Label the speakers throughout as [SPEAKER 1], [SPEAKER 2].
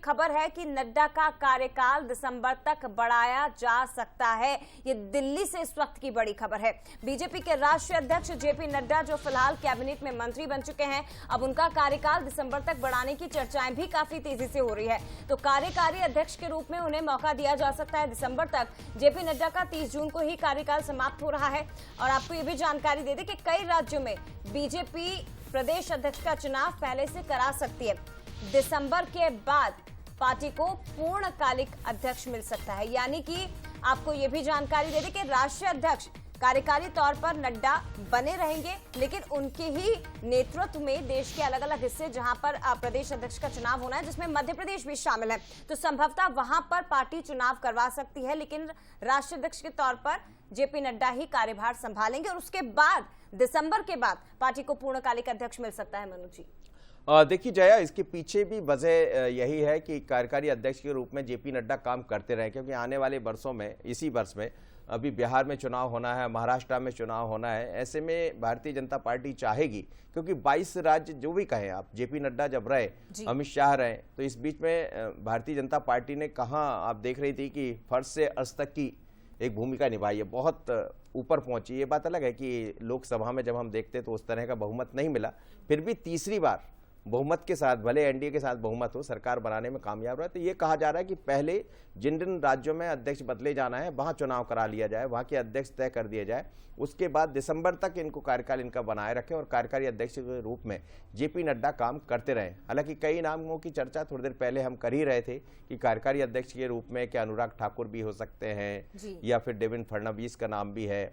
[SPEAKER 1] खबर है कि नड्डा का कार्यकाल दिसंबर तक बढ़ाया जा सकता है। ये दिल्ली से इस वक्त की बड़ी खबर है। बीजेपी के राष्ट्रीय अध्यक्ष जेपी नड्डा, जो फिलहाल कैबिनेट में मंत्री बन चुके हैं, अब उनका कार्यकाल दिसंबर तक बढ़ाने की चर्चाएं भी काफी तेजी से हो रही है। तो कार्यकारी अध्यक्ष के रूप में उन्हें मौका दिया जा सकता है दिसंबर तक। जेपी नड्डा का 30 जून को ही कार्यकाल समाप्त हो रहा है। और आपको ये भी जानकारी दे दें कि कई राज्यों में बीजेपी प्रदेश अध्यक्ष का चुनाव पहले से करा सकती है। दिसंबर के बाद पार्टी को पूर्णकालिक अध्यक्ष मिल सकता है। यानी कि आपको यह भी जानकारी दे दें कि राष्ट्रीय अध्यक्ष कार्यकारी तौर पर नड्डा बने रहेंगे, लेकिन उनके ही नेतृत्व में देश के अलग अलग हिस्से जहां पर प्रदेश अध्यक्ष का चुनाव होना है, जिसमें मध्य प्रदेश भी शामिल है, तो संभवतः वहां पर पार्टी चुनाव करवा सकती है। लेकिन राष्ट्रीय अध्यक्ष के तौर पर जेपी नड्डा ही कार्यभार संभालेंगे और उसके बाद दिसंबर के बाद पार्टी को पूर्णकालिक अध्यक्ष मिल सकता है। मनु जी,
[SPEAKER 2] देखिए जया, इसके पीछे भी वजह यही है कि कार्यकारी अध्यक्ष के रूप में जेपी नड्डा काम करते रहे, क्योंकि आने वाले वर्षों में, इसी वर्ष में अभी बिहार में चुनाव होना है, महाराष्ट्र में चुनाव होना है। ऐसे में भारतीय जनता पार्टी चाहेगी, क्योंकि 22 राज्य जो भी कहें आप, जेपी नड्डा जब रहे, अमित शाह रहे, तो इस बीच में भारतीय जनता पार्टी ने कहाँ, आप देख रही थी कि फर्श से अर्श तक की एक भूमिका निभाई है, बहुत ऊपर पहुंची। ये बात अलग है कि लोकसभा में जब हम देखते तो उस तरह का बहुमत नहीं मिला, फिर भी तीसरी बार बहुमत के साथ, भले एनडीए के साथ बहुमत हो, सरकार बनाने में कामयाब रहा। तो ये कहा जा रहा है कि पहले जिन जिन राज्यों में अध्यक्ष बदले जाना है वहां चुनाव करा लिया जाए, वहां के अध्यक्ष तय कर दिए जाए, उसके बाद दिसंबर तक इनको कार्यकाल इनका बनाए रखें और कार्यकारी अध्यक्ष के रूप में जेपी नड्डा काम करते रहे। हालांकि कई नामों की चर्चा थोड़ी देर पहले हम कर ही रहे थे कि कार्यकारी अध्यक्ष के रूप में क्या अनुराग ठाकुर भी हो सकते हैं, या फिर देवेंद्र फडणवीस का नाम भी है,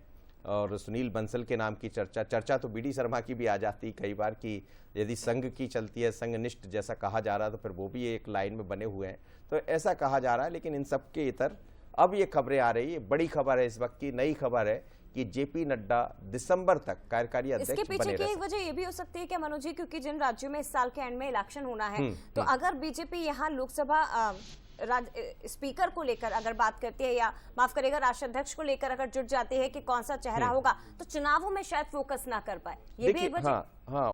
[SPEAKER 2] और सुनील बंसल के नाम की चर्चा तो बीडी शर्मा की भी आ जाती कई बार कि यदि संघ की चलती है, संघनिष्ठ जैसा कहा जा रहा है, तो फिर वो भी एक लाइन में बने हुए हैं, तो ऐसा कहा जा रहा है। लेकिन इन सब के इतर अब ये खबरें आ रही है, बड़ी खबर है, इस वक्त की नई खबर है कि जेपी नड्डा दिसंबर तक कार्यकारी अध्यक्ष बने रहे।
[SPEAKER 1] इसके पीछे की एक वजह ये भी हो सकती है क्या मनोज जी, क्योंकि जिन राज्यों में इस साल के एंड में इलेक्शन होना है, तो अगर बीजेपी यहाँ लोकसभा स्पीकर को लेकर अगर बात करती है, या माफ करेगा राष्ट्रीय अध्यक्ष को लेकर अगर जुट जाती है कि कौन सा चेहरा होगा, तो चुनावों में शायद फोकस ना कर पाए। ये भी एक वजह।
[SPEAKER 2] हाँ,